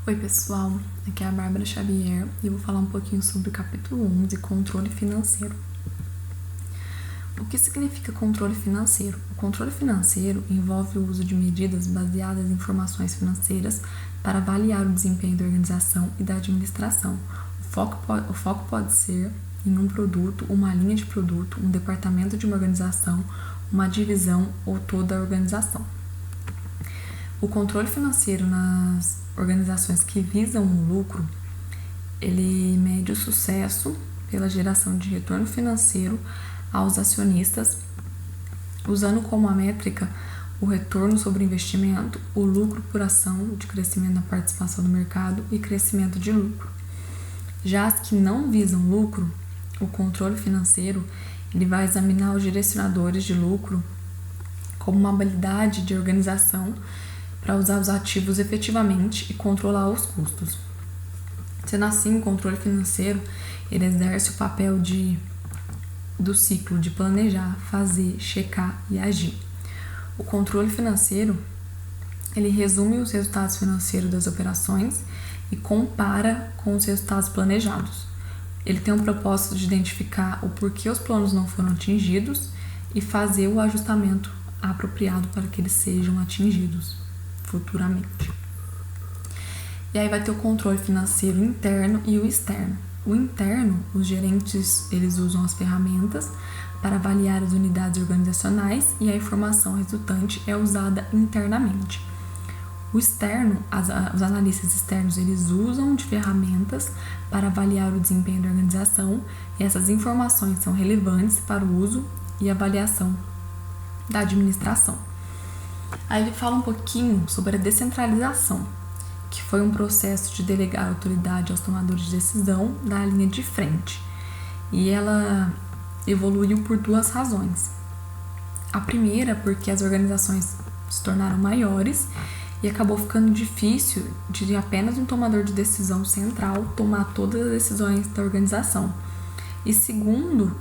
Oi pessoal, aqui é a Bárbara Xavier e eu vou falar um pouquinho sobre o capítulo 11, controle financeiro. O que significa controle financeiro? O controle financeiro envolve o uso de medidas baseadas em informações financeiras para avaliar o desempenho da organização e da administração. O foco pode ser em um produto, uma linha de produto, um departamento de uma organização, uma divisão ou toda a organização. O controle financeiro nas organizações que visam o lucro, ele mede o sucesso pela geração de retorno financeiro aos acionistas, usando como a métrica o retorno sobre investimento, o lucro por ação de crescimento da participação no mercado e crescimento de lucro. Já as que não visam lucro, o controle financeiro ele vai examinar os direcionadores de lucro como uma habilidade de organização para usar os ativos efetivamente e controlar os custos. Sendo assim, o controle financeiro ele exerce o papel do ciclo de planejar, fazer, checar e agir. O controle financeiro ele resume os resultados financeiros das operações e compara com os resultados planejados. Ele tem o propósito de identificar o porquê os planos não foram atingidos e fazer o ajustamento apropriado para que eles sejam atingidos futuramente. E aí vai ter o controle financeiro interno e o externo. O interno, os gerentes, eles usam as ferramentas para avaliar as unidades organizacionais e a informação resultante é usada internamente. O externo, os analistas externos, eles usam de ferramentas para avaliar o desempenho da organização e essas informações são relevantes para o uso e avaliação da administração. Aí ele fala um pouquinho sobre a descentralização, que foi um processo de delegar a autoridade aos tomadores de decisão da linha de frente. E ela evoluiu por duas razões. A primeira, porque as organizações se tornaram maiores e acabou ficando difícil de apenas um tomador de decisão central tomar todas as decisões da organização. E segundo,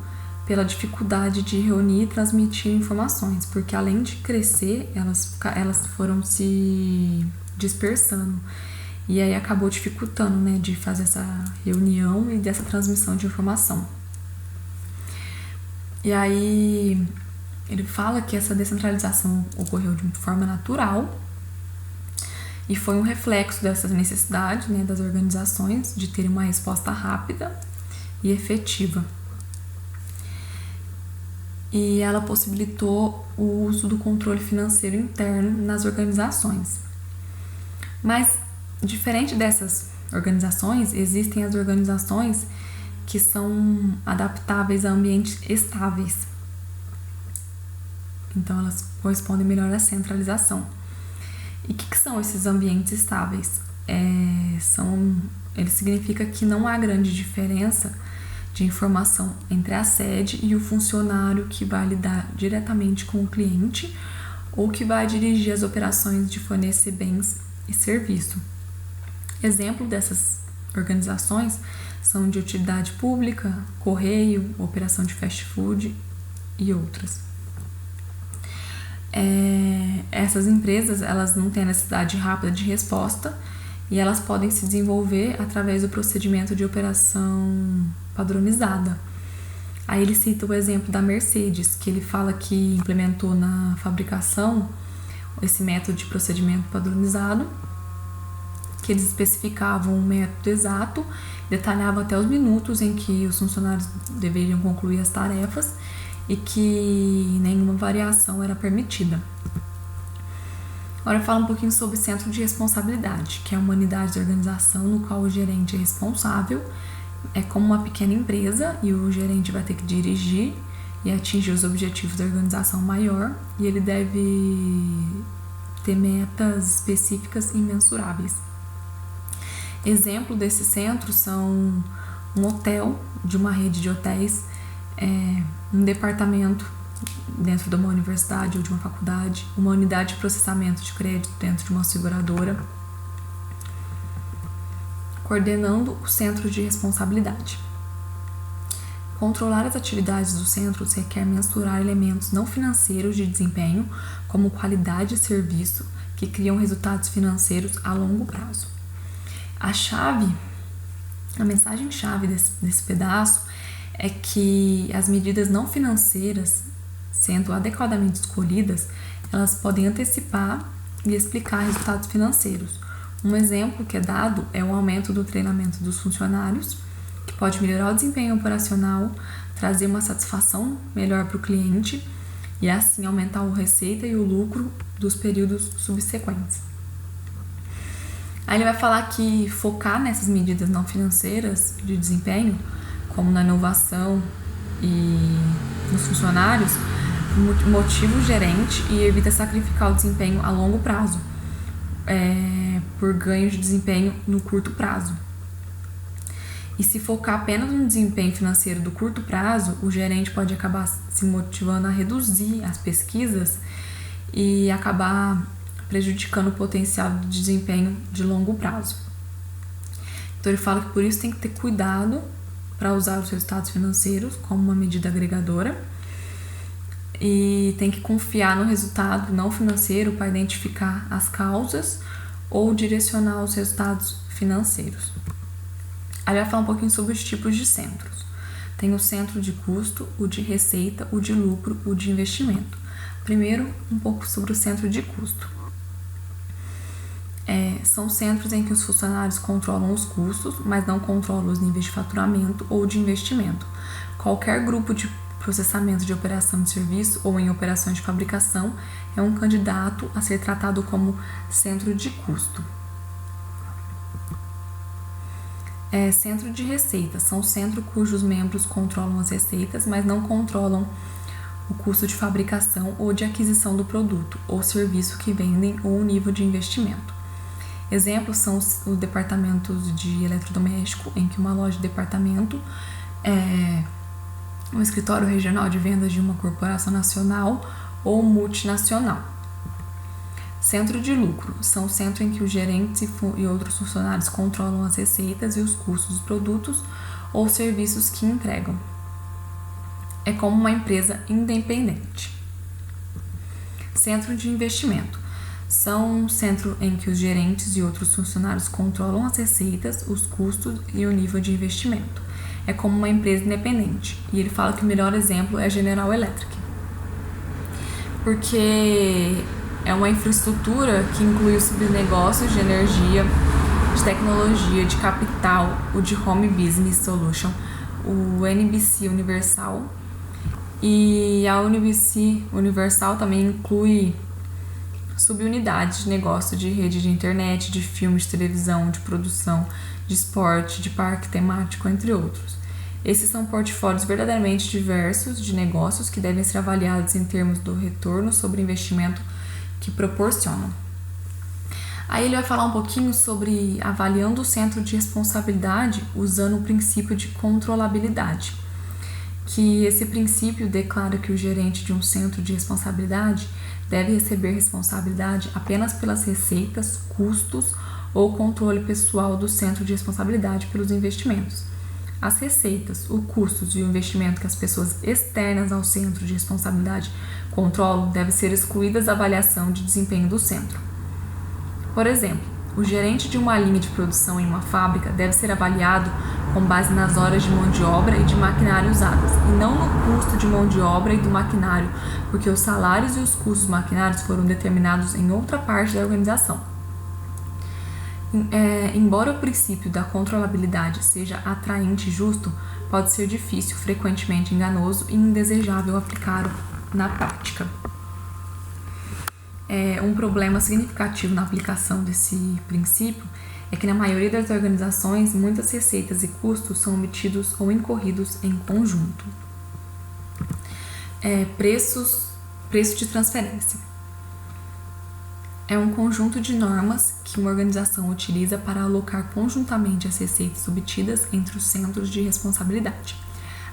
pela dificuldade de reunir e transmitir informações, porque além de crescer, elas foram se dispersando. E aí acabou dificultando, né, de fazer essa reunião e dessa transmissão de informação. E aí ele fala que essa descentralização ocorreu de forma natural e foi um reflexo dessa necessidade, né, das organizações de terem uma resposta rápida e efetiva. E ela possibilitou o uso do controle financeiro interno nas organizações. Mas, diferente dessas organizações, existem as organizações que são adaptáveis a ambientes estáveis. Então, elas correspondem melhor à centralização. E o que são esses ambientes estáveis? Ele significa que não há grande diferença de informação entre a sede e o funcionário que vai lidar diretamente com o cliente ou que vai dirigir as operações de fornecer bens e serviço. Exemplo dessas organizações são de utilidade pública, correio, operação de fast food e outras. Essas empresas elas não têm necessidade rápida de resposta e elas podem se desenvolver através do procedimento de operação padronizada. Aí ele cita o exemplo da Mercedes, que ele fala que implementou na fabricação esse método de procedimento padronizado, que eles especificavam um método exato, detalhavam até os minutos em que os funcionários deveriam concluir as tarefas e que nenhuma variação era permitida. Agora fala um pouquinho sobre o centro de responsabilidade, que é uma unidade de organização no qual o gerente é responsável. É como uma pequena empresa e o gerente vai ter que dirigir e atingir os objetivos da organização maior e ele deve ter metas específicas e mensuráveis. Exemplo desse centro são um hotel de uma rede de hotéis, um departamento dentro de uma universidade ou de uma faculdade, uma unidade de processamento de crédito dentro de uma seguradora, coordenando o centro de responsabilidade. Controlar as atividades dos centros requer mensurar elementos não financeiros de desempenho, como qualidade de serviço, que criam resultados financeiros a longo prazo. A mensagem-chave desse pedaço é que as medidas não financeiras, sendo adequadamente escolhidas, elas podem antecipar e explicar resultados financeiros. Um exemplo que é dado é o aumento do treinamento dos funcionários, que pode melhorar o desempenho operacional, trazer uma satisfação melhor para o cliente e assim aumentar a receita e o lucro dos períodos subsequentes. Aí ele vai falar que focar nessas medidas não financeiras de desempenho, como na inovação e nos funcionários, motiva o gerente e evita sacrificar o desempenho a longo prazo, por ganho de desempenho no curto prazo. E se focar apenas no desempenho financeiro do curto prazo, o gerente pode acabar se motivando a reduzir as pesquisas e acabar prejudicando o potencial de desempenho de longo prazo. Então ele fala que por isso tem que ter cuidado para usar os resultados financeiros como uma medida agregadora e tem que confiar no resultado não financeiro para identificar as causas ou direcionar os resultados financeiros. Aí vai falar um pouquinho sobre os tipos de centros. Tem o centro de custo, o de receita, o de lucro, o de investimento. Primeiro, um pouco sobre o centro de custo. São centros em que os funcionários controlam os custos, mas não controlam os níveis de faturamento ou de investimento. Qualquer grupo de processamento de operação de serviço ou em operações de fabricação é um candidato a ser tratado como centro de custo. Centro de receita. São centros cujos membros controlam as receitas, mas não controlam o custo de fabricação ou de aquisição do produto ou serviço que vendem ou o nível de investimento. Exemplos são os departamentos de eletrodoméstico, em que uma loja de departamento é um escritório regional de vendas de uma corporação nacional ou multinacional. Centro de lucro. São centros em que os gerentes e outros funcionários controlam as receitas e os custos dos produtos ou serviços que entregam. É como uma empresa independente. Centro de investimento. São um centro em que os gerentes e outros funcionários controlam as receitas, os custos e o nível de investimento. É como uma empresa independente. E ele fala que o melhor exemplo é a General Electric. Porque é uma infraestrutura que inclui os subnegócios de energia, de tecnologia, de capital, o de Home Business Solution, o NBC Universal. E a NBC Universal também inclui subunidades de negócio de rede de internet, de filmes, de televisão, de produção, de esporte, de parque temático, entre outros. Esses são portfólios verdadeiramente diversos de negócios que devem ser avaliados em termos do retorno sobre investimento que proporcionam. Aí ele vai falar um pouquinho sobre avaliando o centro de responsabilidade usando o princípio de controlabilidade, que esse princípio declara que o gerente de um centro de responsabilidade deve receber responsabilidade apenas pelas receitas, custos ou controle pessoal do centro de responsabilidade pelos investimentos. As receitas, os custos e o investimento que as pessoas externas ao centro de responsabilidade controlam devem ser excluídas da avaliação de desempenho do centro. Por exemplo, o gerente de uma linha de produção em uma fábrica deve ser avaliado com base nas horas de mão de obra e de maquinário usadas, e não no custo de mão de obra e do maquinário, porque os salários e os custos dos maquinários foram determinados em outra parte da organização. Embora o princípio da controlabilidade seja atraente e justo, pode ser difícil, frequentemente enganoso e indesejável aplicá-lo na prática. Um problema significativo na aplicação desse princípio é que na maioria das organizações, muitas receitas e custos são omitidos ou incorridos em conjunto. Preço de transferência. É um conjunto de normas que uma organização utiliza para alocar conjuntamente as receitas obtidas entre os centros de responsabilidade.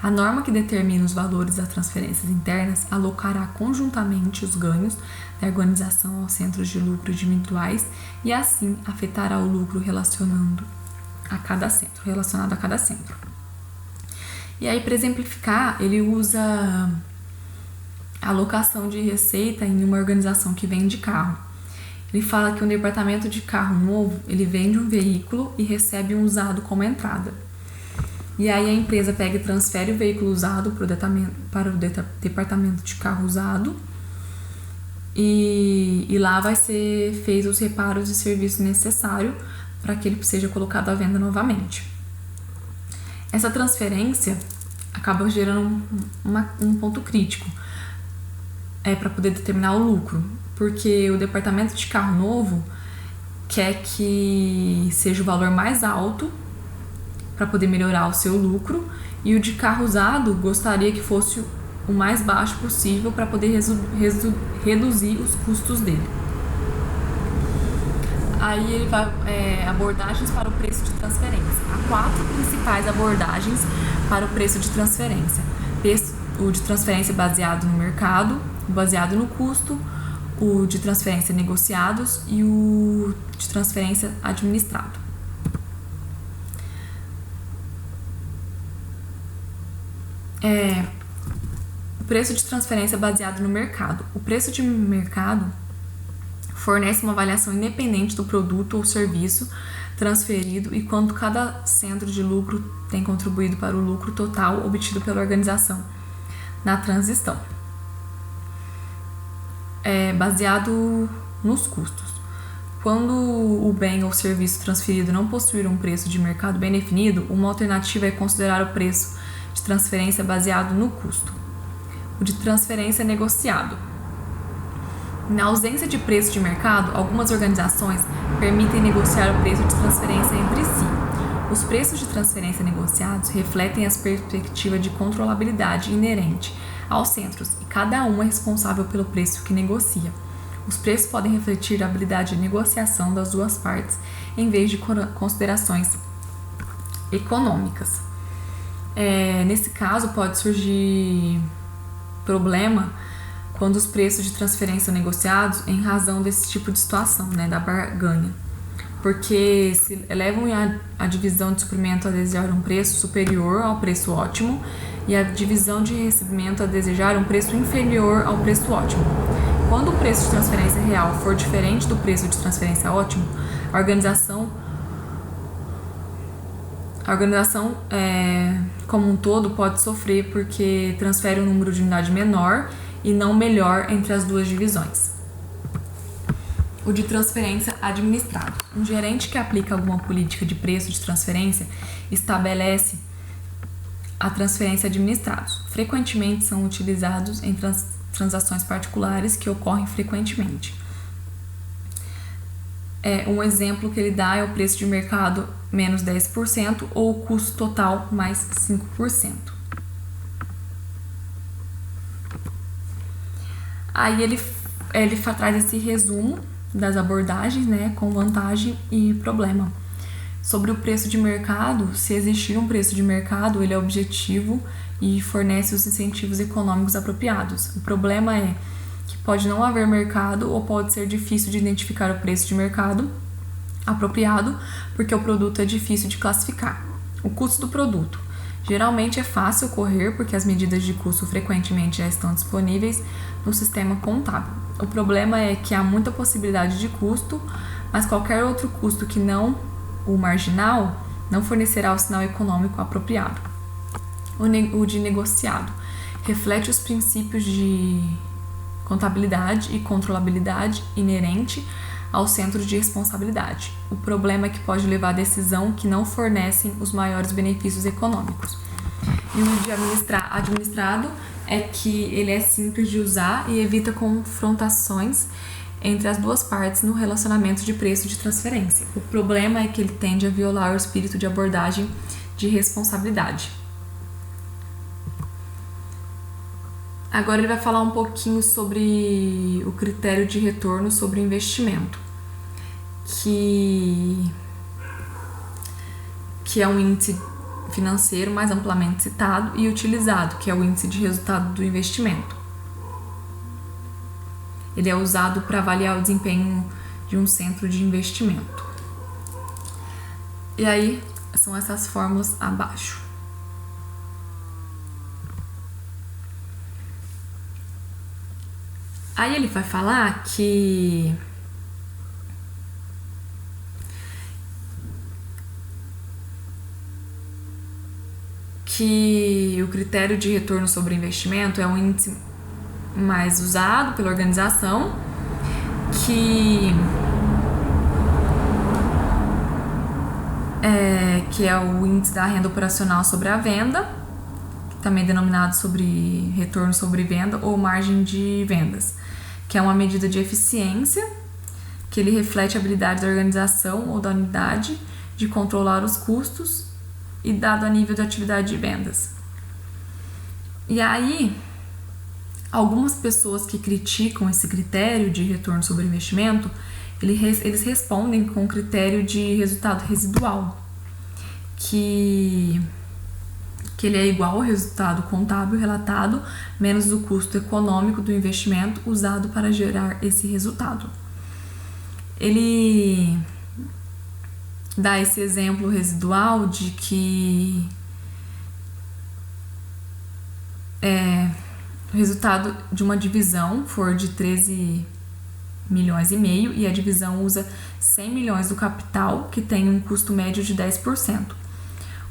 A norma que determina os valores das transferências internas alocará conjuntamente os ganhos da organização aos centros de lucro individuais e assim afetará o lucro relacionado a cada centro. E aí, para exemplificar, ele usa a alocação de receita em uma organização que vende carro. Ele fala que um departamento de carro novo, ele vende um veículo e recebe um usado como entrada. E aí a empresa pega e transfere o veículo usado para o departamento de carro usado e lá vai ser feito os reparos e serviços necessários para que ele seja colocado à venda novamente. Essa transferência acaba gerando um ponto crítico para poder determinar o lucro, porque o departamento de carro novo quer que seja o valor mais alto para poder melhorar o seu lucro, e o de carro usado gostaria que fosse o mais baixo possível para poder reduzir os custos dele. Aí ele vai abordagens para o preço de transferência. Há 4 principais abordagens para o preço de transferência: o de transferência baseado no mercado, o baseado no custo, o de transferência negociados e o de transferência administrado. O preço de transferência baseado no mercado. O preço de mercado fornece uma avaliação independente do produto ou serviço transferido e quanto cada centro de lucro tem contribuído para o lucro total obtido pela organização na transição. Baseado nos custos. Quando o bem ou serviço transferido não possuir um preço de mercado bem definido, uma alternativa é considerar o preço de transferência baseado no custo. O de transferência negociado. Na ausência de preço de mercado, algumas organizações permitem negociar o preço de transferência entre si. Os preços de transferência negociados refletem as perspectivas de controlabilidade inerente aos centros e cada um é responsável pelo preço que negocia. Os preços podem refletir a habilidade de negociação das duas partes em vez de considerações econômicas. Nesse caso, pode surgir problema quando os preços de transferência são negociados em razão desse tipo de situação, da barganha. Porque se levam a divisão de suprimento a desejar um preço superior ao preço ótimo e a divisão de recebimento a desejar um preço inferior ao preço ótimo. Quando o preço de transferência real for diferente do preço de transferência ótimo, a organização como um todo pode sofrer porque transfere um número de unidade menor e não melhor entre as duas divisões. O de transferência administrado. Um gerente que aplica alguma política de preço de transferência estabelece a transferência administrados. Frequentemente são utilizados em transações particulares que ocorrem frequentemente. Um exemplo que ele dá é o preço de mercado menos 10% ou o custo total mais 5%. Aí ele traz esse resumo das abordagens, com vantagem e problema. Sobre o preço de mercado, se existir um preço de mercado, ele é objetivo e fornece os incentivos econômicos apropriados. O problema é que pode não haver mercado ou pode ser difícil de identificar o preço de mercado apropriado porque o produto é difícil de classificar. O custo do produto. Geralmente é fácil ocorrer porque as medidas de custo frequentemente já estão disponíveis no sistema contábil. O problema é que há muita possibilidade de custo, mas qualquer outro custo que não o marginal não fornecerá o sinal econômico apropriado. O de negociado reflete os princípios de contabilidade e controlabilidade inerente ao centro de responsabilidade. O problema é que pode levar a decisão que não fornecem os maiores benefícios econômicos. E o de administrado é que ele é simples de usar e evita confrontações entre as duas partes no relacionamento de preço de transferência. O problema é que ele tende a violar o espírito de abordagem de responsabilidade. Agora ele vai falar um pouquinho sobre o critério de retorno sobre o investimento, que é um índice financeiro mais amplamente citado e utilizado, que é o índice de resultado do investimento. Ele é usado para avaliar o desempenho de um centro de investimento. E aí, são essas fórmulas abaixo. Aí ele vai falar que que o critério de retorno sobre investimento é um índice mais usado pela organização, que é o índice da renda operacional sobre a venda, também denominado sobre retorno sobre venda ou margem de vendas, que é uma medida de eficiência, que ele reflete a habilidade da organização ou da unidade de controlar os custos e dado a nível de atividade de vendas. E aí, algumas pessoas que criticam esse critério de retorno sobre investimento, eles respondem com o critério de resultado residual, que ele é igual ao resultado contábil relatado menos o custo econômico do investimento usado para gerar esse resultado. Ele dá esse exemplo residual de que o resultado de uma divisão for de 13,5 milhões e a divisão usa 100 milhões do capital, que tem um custo médio de 10%.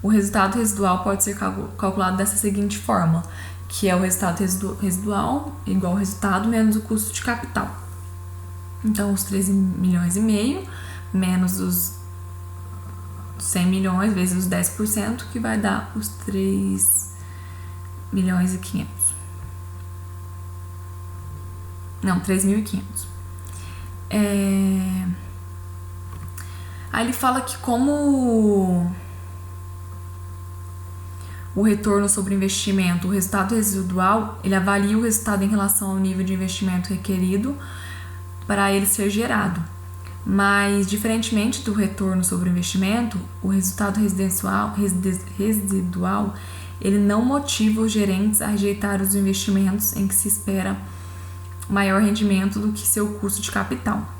O resultado residual pode ser calculado dessa seguinte forma, que é o resultado residual igual ao resultado menos o custo de capital. Então, os 13,5 milhões menos os 100 milhões vezes os 10%, que vai dar os 3,5 milhões. Não, 3.500. Aí ele fala que como o retorno sobre investimento, o resultado residual, ele avalia o resultado em relação ao nível de investimento requerido para ele ser gerado. Mas, diferentemente do retorno sobre o investimento, o resultado residual, ele não motiva os gerentes a rejeitar os investimentos em que se espera maior rendimento do que seu custo de capital.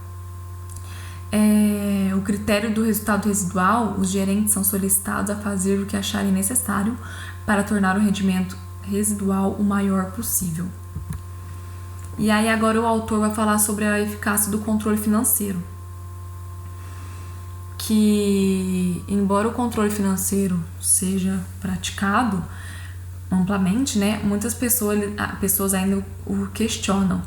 O critério do resultado residual, os gerentes são solicitados a fazer o que acharem necessário para tornar o rendimento residual o maior possível. E aí agora o autor vai falar sobre a eficácia do controle financeiro. Que, embora o controle financeiro seja praticado amplamente, né, muitas pessoas ainda o questionam,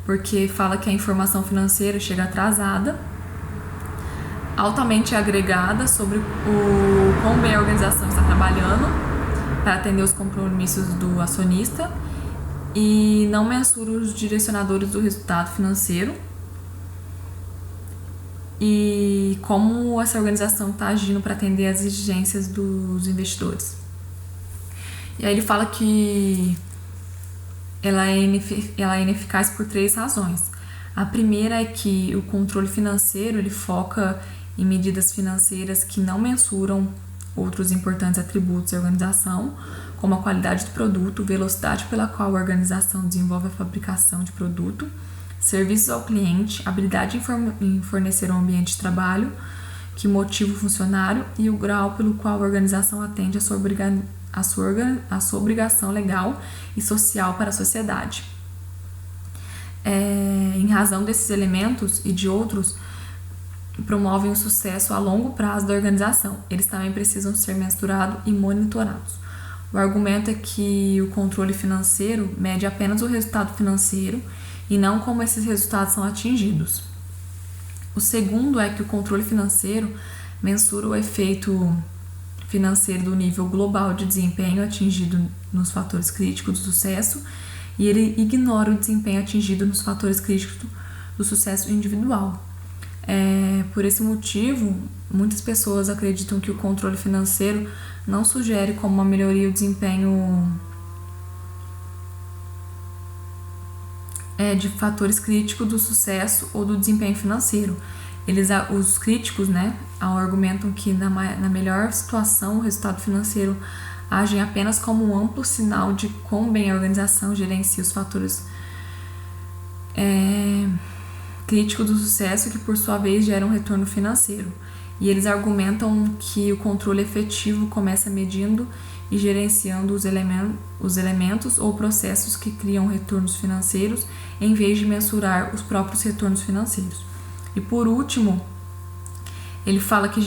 porque fala que a informação financeira chega atrasada, altamente agregada sobre o quão bem a organização está trabalhando para atender os compromissos do acionista e não mensura os direcionadores do resultado financeiro e como essa organização está agindo para atender às exigências dos investidores. E aí ele fala que ela é ineficaz por 3 razões. A primeira é que o controle financeiro ele foca em medidas financeiras que não mensuram outros importantes atributos da organização, como a qualidade do produto, velocidade pela qual a organização desenvolve a fabricação de produto, serviços ao cliente, habilidade em fornecer um ambiente de trabalho que motiva o funcionário e o grau pelo qual a organização atende a sua obrigação legal e social para a sociedade. Em razão desses elementos e de outros, promovem o sucesso a longo prazo da organização. Eles também precisam ser mensurados e monitorados. O argumento é que o controle financeiro mede apenas o resultado financeiro e não como esses resultados são atingidos. O segundo é que o controle financeiro mensura o efeito financeiro do nível global de desempenho atingido nos fatores críticos do sucesso e ele ignora o desempenho atingido nos fatores críticos do sucesso individual. Por esse motivo, muitas pessoas acreditam que o controle financeiro não sugere como uma melhoria o desempenho de fatores críticos do sucesso ou do desempenho financeiro. Os críticos, argumentam que na melhor situação o resultado financeiro agem apenas como um amplo sinal de quão bem a organização gerencia os fatores críticos do sucesso, que por sua vez geram um retorno financeiro. E eles argumentam que o controle efetivo começa medindo e gerenciando os elementos ou processos que criam retornos financeiros, em vez de mensurar os próprios retornos financeiros. E por último, ele fala que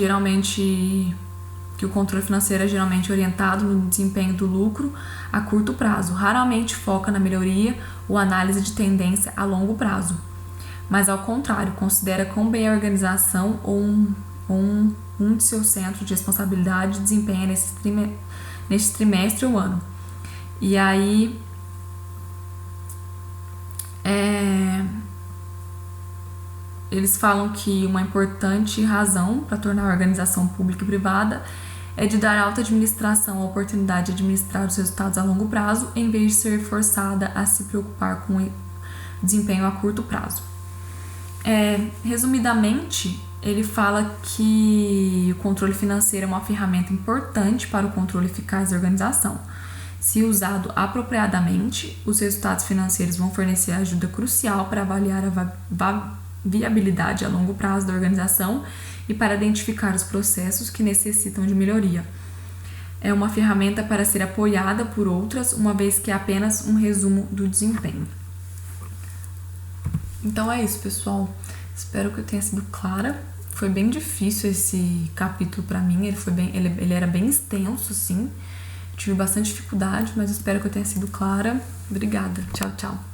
que o controle financeiro é geralmente orientado no desempenho do lucro a curto prazo, raramente foca na melhoria ou análise de tendência a longo prazo, mas ao contrário, considera quão bem a organização ou um de seus centros de responsabilidade desempenha nesse trimestre ou ano. E aí, eles falam que uma importante razão para tornar a organização pública e privada é de dar alta administração a oportunidade de administrar os resultados a longo prazo, em vez de ser forçada a se preocupar com o desempenho a curto prazo. Resumidamente, ele fala que o controle financeiro é uma ferramenta importante para o controle eficaz da organização. Se usado apropriadamente, os resultados financeiros vão fornecer ajuda crucial para avaliar a viabilidade a longo prazo da organização e para identificar os processos que necessitam de melhoria. É uma ferramenta para ser apoiada por outras, uma vez que é apenas um resumo do desempenho. Então é isso, pessoal. Espero que eu tenha sido clara. Foi bem difícil esse capítulo para mim, ele era bem extenso, sim. Tive bastante dificuldade, mas espero que eu tenha sido clara. Obrigada. Tchau, tchau.